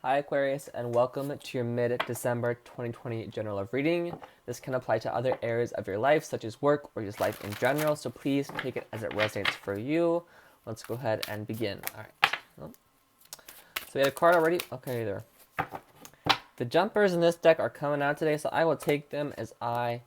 Hi Aquarius, and welcome to your mid-December 2020 general love reading. This can apply to other areas of your life, such as work or just life in general, so please take it as it resonates for you. Let's go ahead and begin. Alright, so we had a card already. Okay, there. The jumpers in this deck are coming out today, so I will take them as I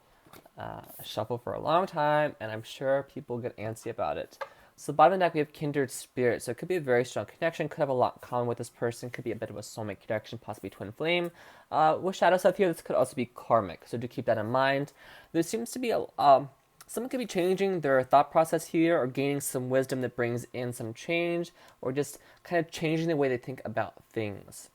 shuffle for a long time, and I'm sure people get antsy about it. So bottom of the deck, we have kindred spirit. So it could be a very strong connection, could have a lot in common with this person, could be a bit of a soulmate connection, possibly twin flame. With shadow stuff here, this could also be karmic, so do keep that in mind. There seems to be someone could be changing their thought process here or gaining some wisdom that brings in some change or just kind of changing the way they think about things.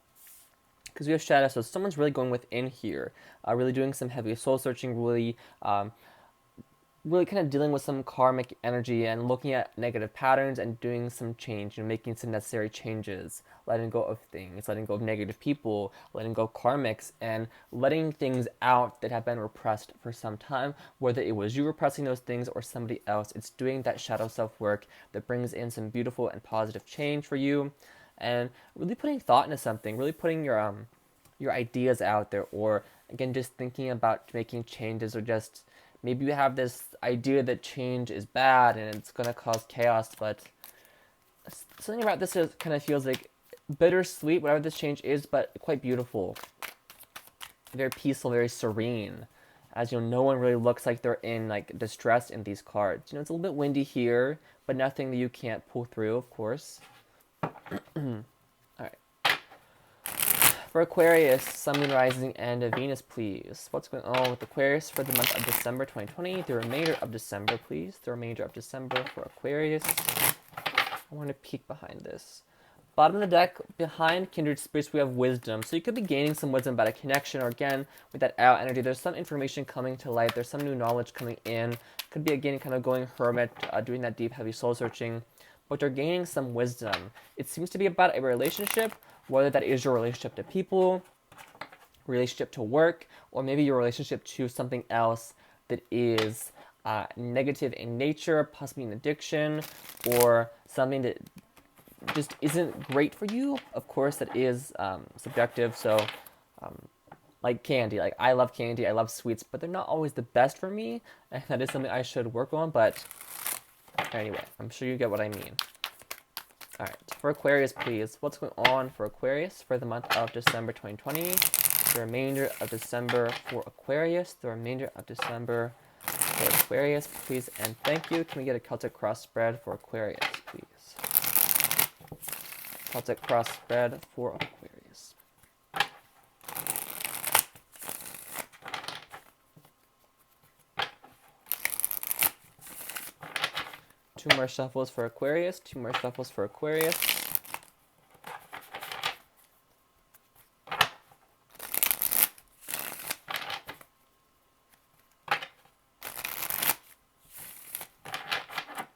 Because we have shadow, so someone's really going within here, really doing some heavy soul searching, really kind of dealing with some karmic energy and looking at negative patterns and doing some change and making some necessary changes, letting go of things, letting go of negative people, letting go of karmics, and letting things out that have been repressed for some time, whether it was you repressing those things or somebody else. It's doing that shadow self work that brings in some beautiful and positive change for you, and really putting thought into something, really putting your ideas out there, or again just thinking about making changes, or just maybe you have this idea that change is bad and it's going to cause chaos, but something about this kind of feels like bittersweet, whatever this change is, but quite beautiful, very peaceful, very serene. As you know, no one really looks like they're in like distress in these cards. You know, it's a little bit windy here, but nothing that you can't pull through, of course. All right. For Aquarius, Sun, Moon, Rising, and Venus, please. What's going on with Aquarius for the month of December 2020? The remainder of December, please. The remainder of December for Aquarius. I want to peek behind this. Bottom of the deck, behind Kindred Spirits, we have Wisdom. So you could be gaining some wisdom about a connection, or again, with that out energy, there's some information coming to light. There's some new knowledge coming in. Could be, again, kind of going hermit, doing that deep, heavy soul searching. But you're gaining some wisdom. It seems to be about a relationship, whether that is your relationship to people, relationship to work, or maybe your relationship to something else that is negative in nature, possibly an addiction, or something that just isn't great for you. Of course, that is subjective. So, like candy, like I love candy, I love sweets, but they're not always the best for me, and that is something I should work on. But anyway, I'm sure you get what I mean. Alright, for Aquarius, please. What's going on for Aquarius for the month of December 2020? The remainder of December for Aquarius. The remainder of December for Aquarius, please. And thank you. Can we get a Celtic cross spread for Aquarius, please? Celtic cross spread for Aquarius. Two more shuffles for Aquarius. Two more shuffles for Aquarius.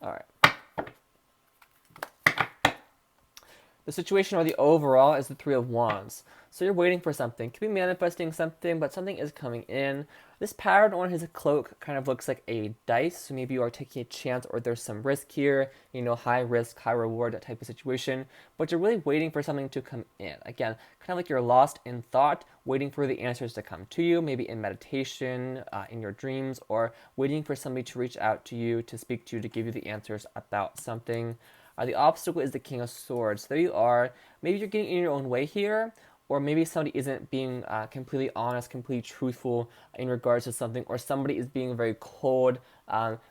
All right. The situation, or the overall, is the Three of Wands. So you're waiting for something. Could be manifesting something, but something is coming in. This pattern on his cloak kind of looks like a dice. So maybe you are taking a chance, or there's some risk here. You know, high risk, high reward, that type of situation. But you're really waiting for something to come in. Again, kind of like you're lost in thought, waiting for the answers to come to you. Maybe in meditation, in your dreams, or waiting for somebody to reach out to you, to speak to you, to give you the answers about something. The obstacle is the King of Swords. There you are. Maybe you're getting in your own way here, or maybe somebody isn't being completely honest, completely truthful in regards to something, or somebody is being very cold,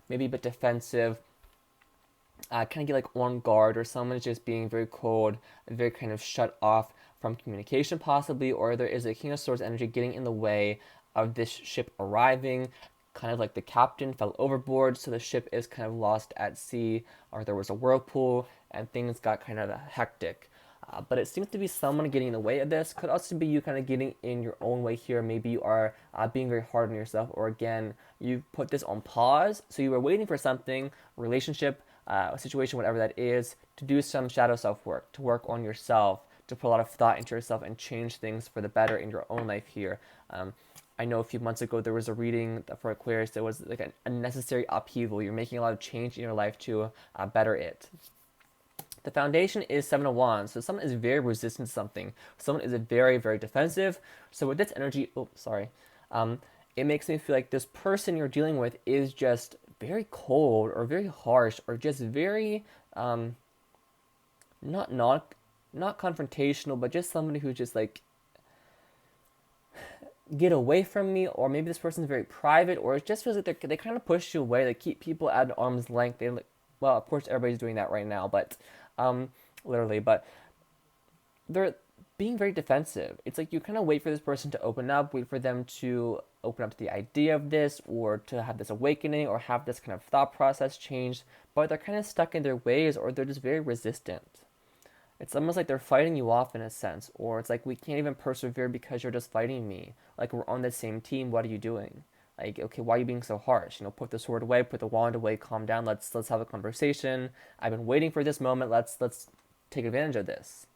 maybe a bit defensive, kind of get like on guard, or someone is just being very cold, very kind of shut off from communication possibly, or there is a King of Swords energy getting in the way of this ship arriving. Kind of like the captain fell overboard, so the ship is kind of lost at sea, or there was a whirlpool and things got kind of hectic. But it seems to be someone getting in the way of this. Could also be you kind of getting in your own way here. Maybe you are being very hard on yourself, or again, you put this on pause. So you were waiting for something, relationship, a situation, whatever that is, to do some shadow self work, to work on yourself, to put a lot of thought into yourself and change things for the better in your own life here. I know a few months ago there was a reading for Aquarius that was like a necessary upheaval. You're making a lot of change in your life to better it. The foundation is Seven of Wands, so someone is very resistant to something. Someone is very, very defensive. So with this energy, oh, sorry, it makes me feel like this person you're dealing with is just very cold or very harsh or just very not not confrontational, but just somebody who's just like get away from me, or maybe this person's very private, or it just feels like they kind of push you away. They keep people at arm's length. They like, well, of course, everybody's doing that right now, but literally, but they're being very defensive. It's like you kind of wait for this person to open up, wait for them to open up to the idea of this, or to have this awakening, or have this kind of thought process change, but they're kind of stuck in their ways, or they're just very resistant. It's almost like they're fighting you off in a sense, or it's like we can't even persevere because you're just fighting me. Like we're on the same team. What are you doing? Like, okay, why are you being so harsh? Put the sword away, put the wand away, calm down. Let's have a conversation. I've been waiting for this moment. Let's take advantage of this.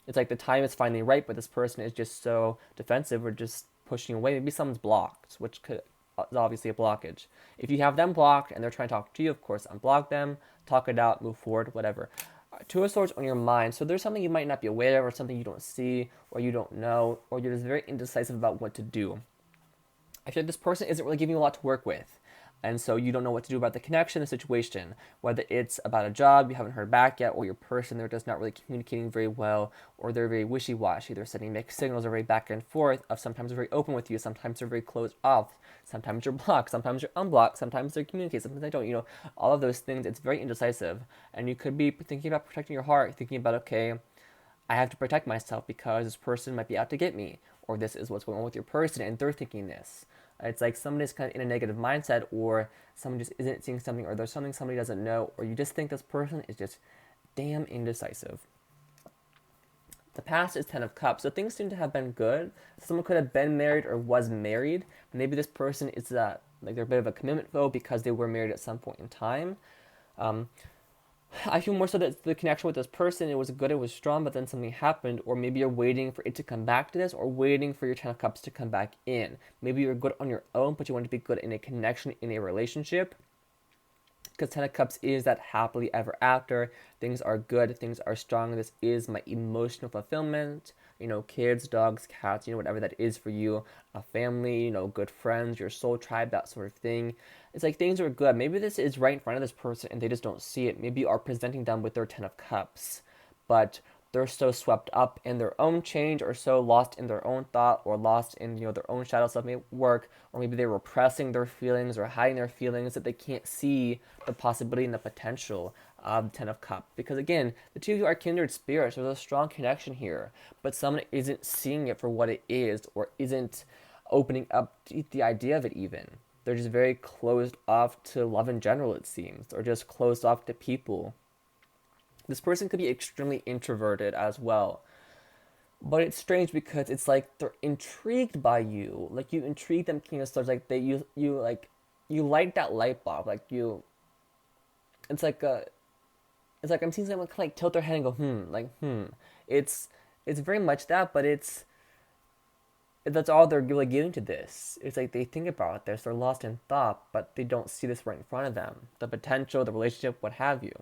It's like the time is finally right, but this person is just so defensive or just pushing away. Maybe someone's blocked, which could is obviously a blockage. If you have them blocked and they're trying to talk to you, of course, unblock them, talk it out, move forward, whatever. Two of Swords on your mind. So there's something you might not be aware of, or something you don't see, or you don't know, or you're just very indecisive about what to do. I feel like this person isn't really giving you a lot to work with. And so you don't know what to do about the connection, the situation, whether it's about a job you haven't heard back yet, or your person they're just not really communicating very well, or they're very wishy-washy. They're sending mixed signals, are very back and forth, of sometimes they're very open with you, sometimes they're very closed off, sometimes you're blocked, sometimes you're unblocked, sometimes they communicate, sometimes they don't. All of those things, it's very indecisive. And you could be thinking about protecting your heart, thinking about, okay, I have to protect myself because this person might be out to get me, or this is what's going on with your person, and they're thinking this. It's like somebody's kind of in a negative mindset, or someone just isn't seeing something, or there's something somebody doesn't know, or you just think this person is just damn indecisive. The past is Ten of Cups, so things seem to have been good. Someone could have been married or was married. Maybe this person is like they're a bit of a commitment phobe because they were married at some point in time. I feel more so that the connection with this person, it was good, it was strong, but then something happened, or maybe you're waiting for it to come back to this, or waiting for your Ten of Cups to come back in. Maybe you're good on your own, but you want to be good in a connection, in a relationship. Because Ten of Cups is that happily ever after. Things are good, things are strong. This is my emotional fulfillment. Kids, dogs, cats, whatever that is for you. A family, good friends, your soul tribe, that sort of thing. It's like things are good. Maybe this is right in front of this person and they just don't see it. Maybe you are presenting them with their Ten of Cups, but they're so swept up in their own change, or so lost in their own thought, or lost in their own shadow self work, or maybe they're repressing their feelings or hiding their feelings, that they can't see the possibility and the potential of the Ten of Cups. Because again, the two of you are kindred spirits. There's a strong connection here, but someone isn't seeing it for what it is, or isn't opening up to the idea of it even. They're just very closed off to love in general, it seems, or just closed off to people. This person could be extremely introverted as well. But it's strange because it's like they're intrigued by you. Like you intrigue them, King of Stars. Like you light that light bulb. Like you, it's like I'm seeing someone kind of like tilt their head and go It's very much that, but that's all they're really giving to this. It's like they think about this, they're lost in thought, but they don't see this right in front of them. The potential, the relationship, what have you.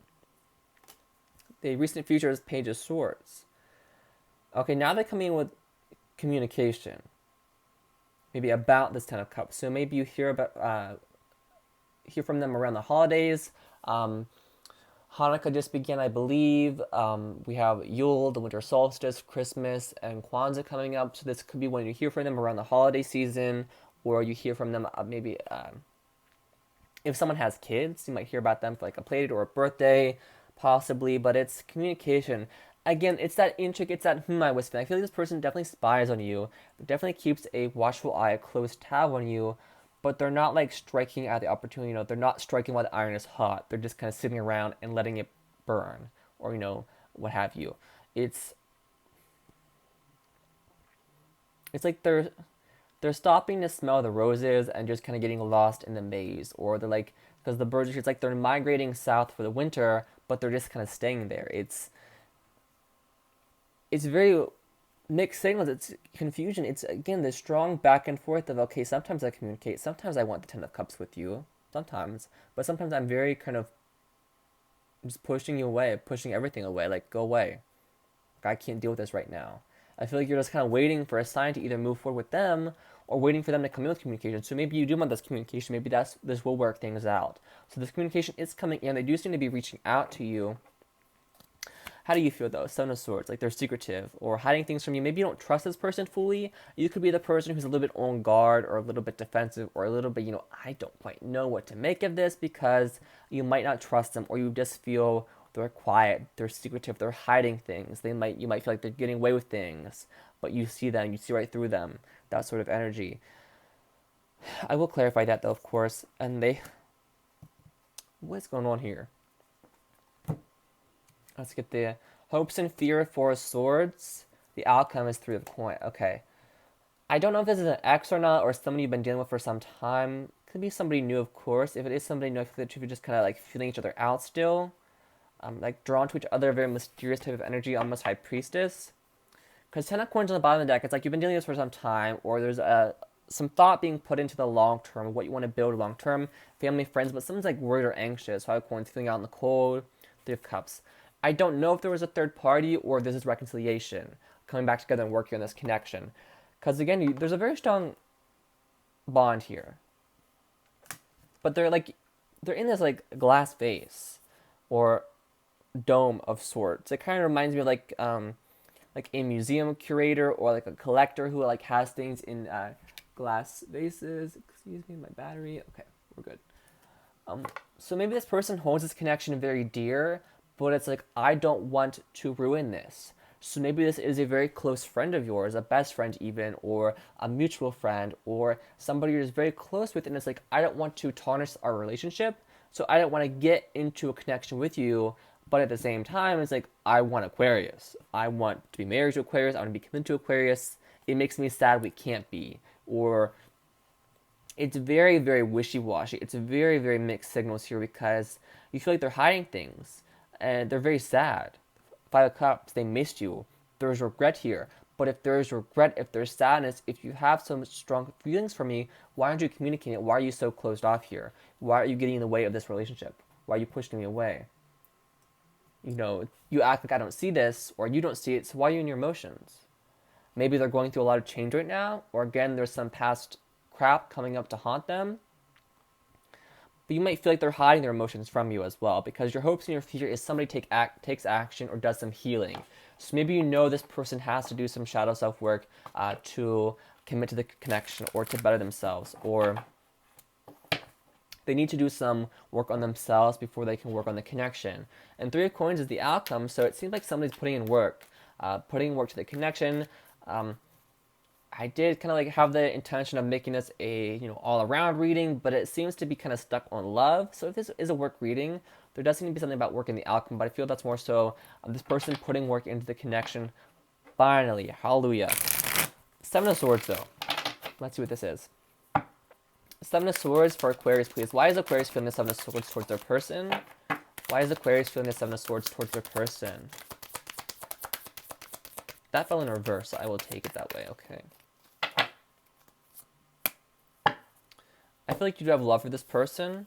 The recent future is Page of Swords. Okay, now they're coming in with communication. Maybe about this Ten of Cups. So maybe you hear from them around the holidays. Hanukkah just began, I believe. We have Yule, the winter solstice, Christmas, and Kwanzaa coming up. So this could be when you hear from them around the holiday season, or you hear from them maybe if someone has kids, you might hear about them for like a playdate or a birthday, possibly. But it's communication. Again, it's that intrigue, it's that I was feeling. I feel like this person definitely spies on you, definitely keeps a watchful eye, a close tab on you, but they're not like striking at the opportunity. They're not striking while the iron is hot. They're just kind of sitting around and letting it burn, or what have you. It's like they're stopping to smell the roses and just kind of getting lost in the maze, or they're like, because the birds, it's like they're migrating south for the winter, but they're just kind of staying there. It's very mixed signals. It's confusion. It's again this strong back and forth of, okay, sometimes I communicate, sometimes I want the Ten of Cups with you, sometimes, but sometimes I'm very kind of just pushing you away, pushing everything away. Like, go away. Like, I can't deal with this right now. I feel like you're just kind of waiting for a sign to either move forward with them or waiting for them to come in with communication. So maybe you do want this communication. Maybe this will work things out. So this communication is coming in. They do seem to be reaching out to you. How do you feel though? Seven of Swords, like they're secretive or hiding things from you. Maybe you don't trust this person fully. You could be the person who's a little bit on guard or a little bit defensive or a little bit, I don't quite know what to make of this because you might not trust them or you just feel they're quiet, they're secretive, they're hiding things. You might feel like they're getting away with things, but you see them, you see right through them. That sort of energy. I will clarify that though, of course. What's going on here? Let's get the hopes and fear, Four of Swords. The outcome is Three of Coin. Okay. I don't know if this is an ex or not, or somebody you've been dealing with for some time. Could be somebody new, of course. If it is somebody new, I feel that you're just kind of like feeling each other out still. Like drawn to each other, very mysterious type of energy, almost High Priestess. Because Ten of Coins on the bottom of the deck, it's like you've been dealing with this for some time, or there's some thought being put into the long term, what you want to build long term, family, friends, but someone's like worried or anxious. Five of Coins, feeling out in the cold. Three of Cups. I don't know if there was a third party or this is reconciliation, coming back together and working on this connection. Because again, there's a very strong bond here. But they're in this like glass vase or dome of sorts. It kind of reminds me of like a museum curator or like a collector who like has things in glass vases. Excuse me, my battery. Okay, we're good. So maybe this person holds this connection very dear, but it's like, I don't want to ruin this. So maybe this is a very close friend of yours, a best friend even, or a mutual friend, or somebody you're just very close with, and it's like, I don't want to tarnish our relationship, so I don't want to get into a connection with you, but at the same time, it's like, I want Aquarius. I want to be married to Aquarius, I want to be committed to Aquarius. It makes me sad we can't be. Or it's very, very wishy-washy. It's very, very mixed signals here because you feel like they're hiding things and they're very sad. Five of Cups, they missed you. There's regret here. But if there's regret, if there's sadness, if you have some strong feelings for me, why aren't you communicating it? Why are you so closed off here? Why are you getting in the way of this relationship? Why are you pushing me away? You act like I don't see this, or you don't see it, so why are you in your emotions? Maybe they're going through a lot of change right now, or again, there's some past crap coming up to haunt them. But you might feel like they're hiding their emotions from you as well, because your hopes in your future is somebody takes action or does some healing. So maybe this person has to do some shadow self-work to commit to the connection or to better themselves, or they need to do some work on themselves before they can work on the connection. And Three of Coins is the outcome, so it seems like somebody's putting in work to the connection. I did kind of like have the intention of making this a all-around reading, but it seems to be kind of stuck on love. So if this is a work reading, there does seem to be something about work in the outcome, but I feel that's more so this person putting work into the connection. Finally, hallelujah. Seven of Swords though. Let's see what this is. Seven of Swords for Aquarius, please. Why is Aquarius feeling the Seven of Swords towards their person? Why is Aquarius feeling the Seven of Swords towards their person? That fell in reverse, so I will take it that way. Okay. I feel like you do have love for this person.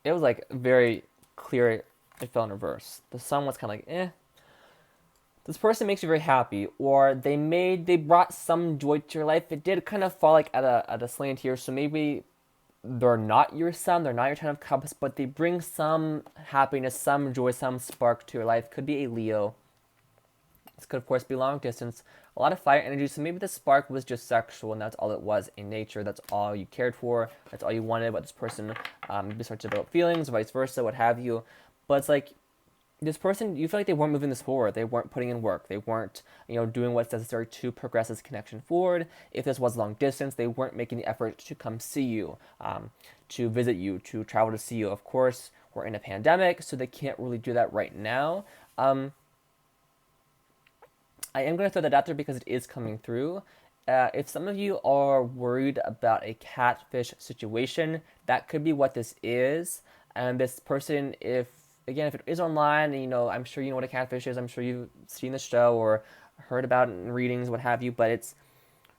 It was like very clear it fell in reverse. The sun was kind of like, eh. This person makes you very happy, or they brought some joy to your life. It did kind of fall like at a slant here, so maybe they're not your sun, they're not your Ten of Cups, but they bring some happiness, some joy, some spark to your life. Could be a Leo. This could, of course, be long distance. A lot of fire energy, so maybe the spark was just sexual, and that's all it was in nature. That's all you cared for. That's all you wanted about this person. Maybe start to develop feelings, vice versa, what have you. But it's like, this person, you feel like they weren't moving this forward. They weren't putting in work. They weren't, doing what's necessary to progress this connection forward. If this was long distance, they weren't making the effort to come see you, to visit you, to travel to see you. Of course, we're in a pandemic, so they can't really do that right now. I am going to throw that out there because it is coming through. If some of you are worried about a catfish situation, that could be what this is. And this person, if it is online, and I'm sure you know what a catfish is. I'm sure you've seen the show or heard about it in readings, what have you. But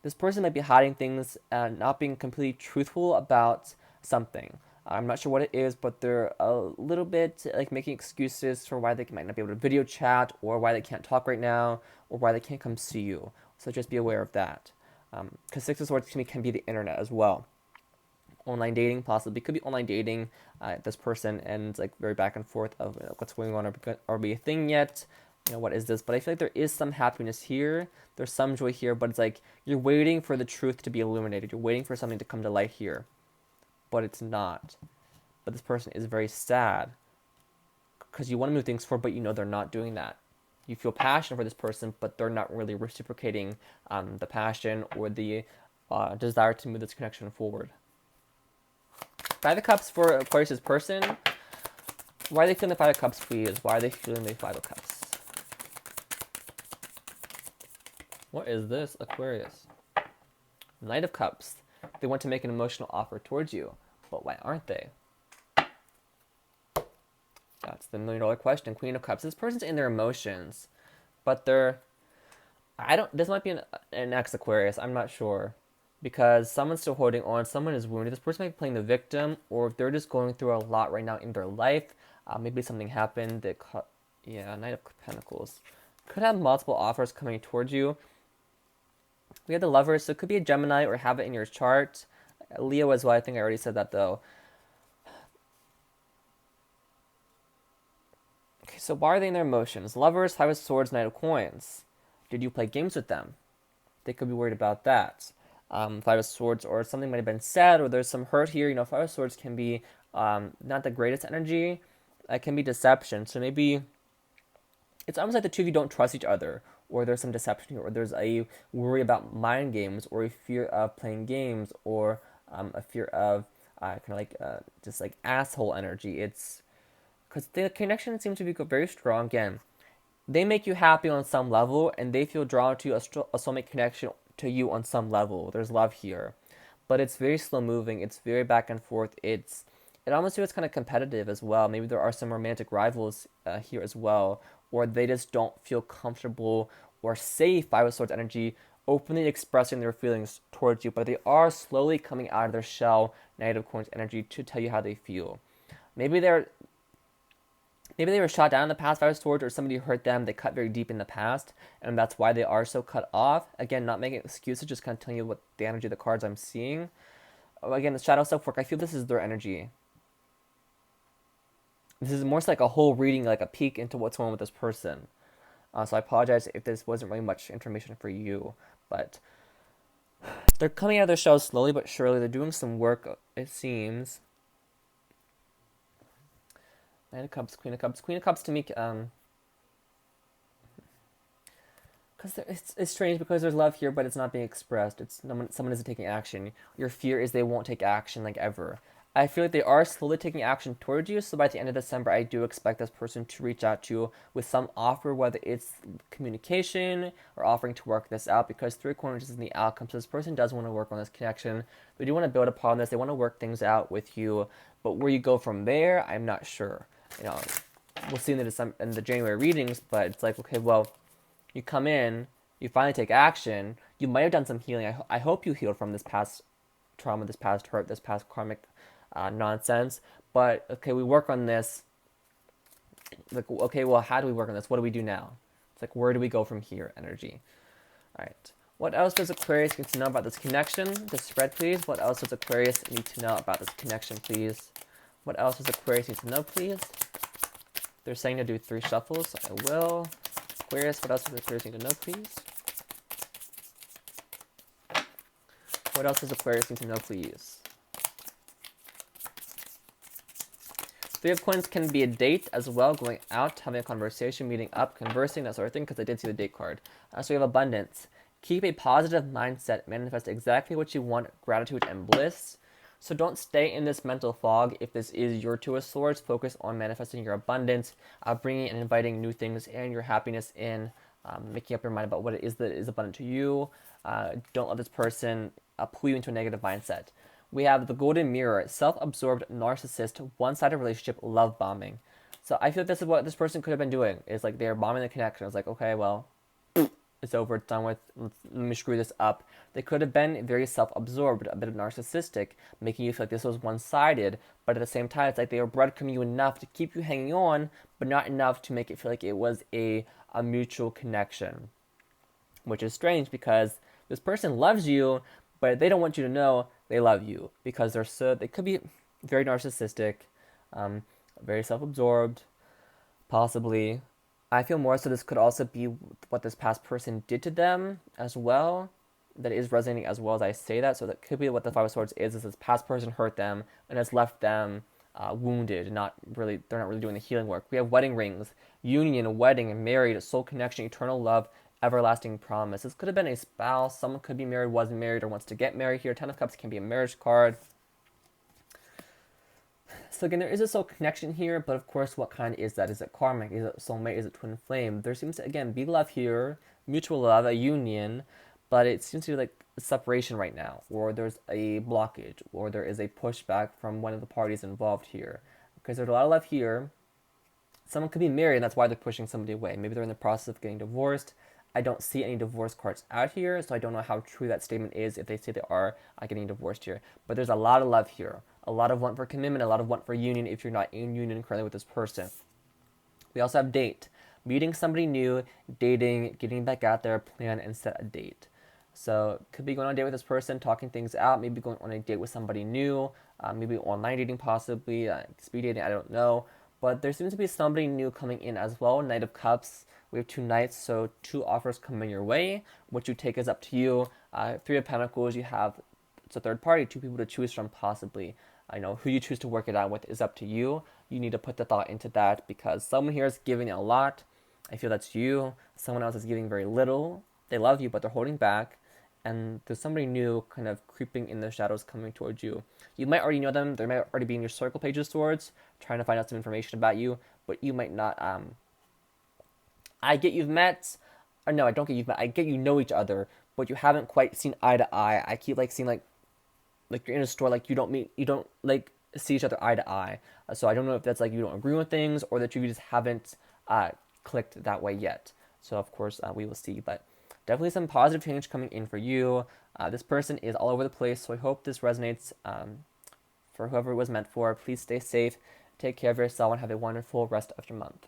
this person might be hiding things and not being completely truthful about something. I'm not sure what it is, but they're a little bit like making excuses for why they might not be able to video chat, or why they can't talk right now, or why they can't come see you. So just be aware of that. Because Six of Swords to me can be the internet as well. Online dating, possibly could be online dating. This person, and it's like very back and forth of what's going on, or be a thing yet. What is this? But I feel like there is some happiness here. There's some joy here, but it's like you're waiting for the truth to be illuminated. You're waiting for something to come to light here, but it's not. But this person is very sad because you want to move things forward, but they're not doing that. You feel passion for this person, but they're not really reciprocating the passion or the desire to move this connection forward. Five of Cups for Aquarius' person. Why are they feeling the Five of Cups, please? Why are they feeling the Five of Cups? What is this, Aquarius? Knight of Cups. They want to make an emotional offer towards you, but why aren't they? That's the $1,000,000 question. Queen of Cups. This person's in their emotions, but this might be an ex-Aquarius. I'm not sure. Because someone's still holding on. Someone is wounded. This person might be playing the victim, or they're just going through a lot right now in their life. Maybe something happened that Knight of Pentacles. Could have multiple offers coming towards you. We have the Lovers, so it could be a Gemini or have it in your chart. Leo as well. I think I already said that though. Okay, so why are they in their emotions? Lovers, Five of Swords, Knight of Coins. Did you play games with them? They could be worried about that. Five of Swords, or something might have been said, or there's some hurt here. Five of Swords can be not the greatest energy. It can be deception. So maybe it's almost like the two of you don't trust each other, or there's some deception here, or there's a worry about mind games, or a fear of playing games, or a fear of just like asshole energy. It's because the connection seems to be very strong. Again, they make you happy on some level, and they feel drawn to a soulmate connection to you on some level. There's love here, but it's very slow moving. It's very back and forth. It almost feels kind of competitive as well. Maybe there are some romantic rivals here as well, or they just don't feel comfortable or safe, Five of Swords energy, openly expressing their feelings towards you, but they are slowly coming out of their shell, Knight of Coins energy, to tell you how they feel. Maybe they were shot down in the past, Five of Swords, or somebody hurt them. They cut very deep in the past, and that's why they are so cut off. Again, not making excuses, just kind of telling you what the energy of the cards I'm seeing. Again, the shadow self-work, I feel this is their energy. This is more like a whole reading, like a peek into what's going on with this person. So I apologize if this wasn't really much information for you, but they're coming out of their shell slowly but surely. They're doing some work, it seems. Knight of Cups, Queen of Cups. Queen of Cups to me, because it's strange because there's love here, but it's not being expressed. Someone isn't taking action. Your fear is they won't take action like ever. I feel like they are slowly taking action towards you, so by the end of December, I do expect this person to reach out to you with some offer, whether it's communication or offering to work this out, because Three of Coins is in the outcome, so this person does want to work on this connection. They do want to build upon this. They want to work things out with you, but where you go from there, I'm not sure. We'll see in the January readings, but it's like, okay, well, you come in, you finally take action, you might have done some healing. I hope you healed from this past trauma, this past hurt, this past karmic nonsense, but okay, we work on this. Like, okay, well, how do we work on this? What do we do now? It's like, where do we go from here? Energy. All right. What else does Aquarius need to know about this connection? This spread, please. What else does Aquarius need to know about this connection, please? What else does Aquarius need to know, please? They're saying to do 3 shuffles. I will. Aquarius, what else does Aquarius need to know, please? What else does Aquarius need to know, please? Three of Coins can be a date as well, going out, having a conversation, meeting up, conversing, that sort of thing, because I did see the date card. So we have abundance. Keep a positive mindset. Manifest exactly what you want, gratitude and bliss. So don't stay in this mental fog. If this is your Two of Swords, focus on manifesting your abundance, bringing and inviting new things and your happiness in, making up your mind about what it is that is abundant to you. Don't let this person pull you into a negative mindset. We have the Golden Mirror, self-absorbed, narcissist, one-sided relationship, love bombing. So I feel like this is what this person could have been doing. It's like they're bombing the connection. It's like, okay, well, it's over, it's done with, let me screw this up. They could have been very self-absorbed, a bit narcissistic, making you feel like this was one-sided, but at the same time, it's like they were breadcrumbing you enough to keep you hanging on, but not enough to make it feel like it was a mutual connection, which is strange because this person loves you, but they don't want you to know they love you because they could be very narcissistic, um, very self-absorbed, possibly. I feel more so this could also be what this past person did to them as well. That is resonating as well as I say that. So that could be what the Five of Swords is this past person hurt them and has left them wounded. They're not really doing the healing work. We have wedding rings, union, wedding, married, soul connection, eternal love, everlasting promise. This could have been a spouse. Someone could be married, was married, or wants to get married here. Ten of Cups can be a marriage card. So again, there is a soul connection here, but of course, what kind is that? Is it karmic? Is it soulmate? Is it twin flame? There seems to, again, be love here, mutual love, a union, but it seems to be like a separation right now, or there's a blockage, or there is a pushback from one of the parties involved here. Because there's a lot of love here. Someone could be married, and that's why they're pushing somebody away. Maybe they're in the process of getting divorced. I don't see any divorce cards out here, so I don't know how true that statement is if they say they are getting divorced here. But there's a lot of love here. A lot of want for commitment, a lot of want for union if you're not in union currently with this person. We also have date. Meeting somebody new, dating, getting back out there, plan and set a date. So could be going on a date with this person, talking things out, maybe going on a date with somebody new, maybe online dating possibly, speed dating, I don't know. But there seems to be somebody new coming in as well. Knight of Cups, we have two knights, so two offers coming your way. What you take is up to you. Three of Pentacles, you have, it's a third party, two people to choose from possibly. I know who you choose to work it out with is up to you. You need to put the thought into that because someone here is giving a lot. I feel that's you. Someone else is giving very little. They love you, but they're holding back. And there's somebody new kind of creeping in the shadows coming towards you. You might already know them. They might already be in your circle page of swords, trying to find out some information about you, but you might not. I get you've met, or no, I don't get you've met. I get you know each other, but you haven't quite seen eye to eye. I keep like seeing like you're in a store, like you don't like see each other eye to eye. So I don't know if that's like you don't agree with things or that you just haven't clicked that way yet. So of course we will see, but definitely some positive change coming in for you. This person is all over the place, so I hope this resonates for whoever it was meant for. Please stay safe, take care of yourself, and have a wonderful rest of your month.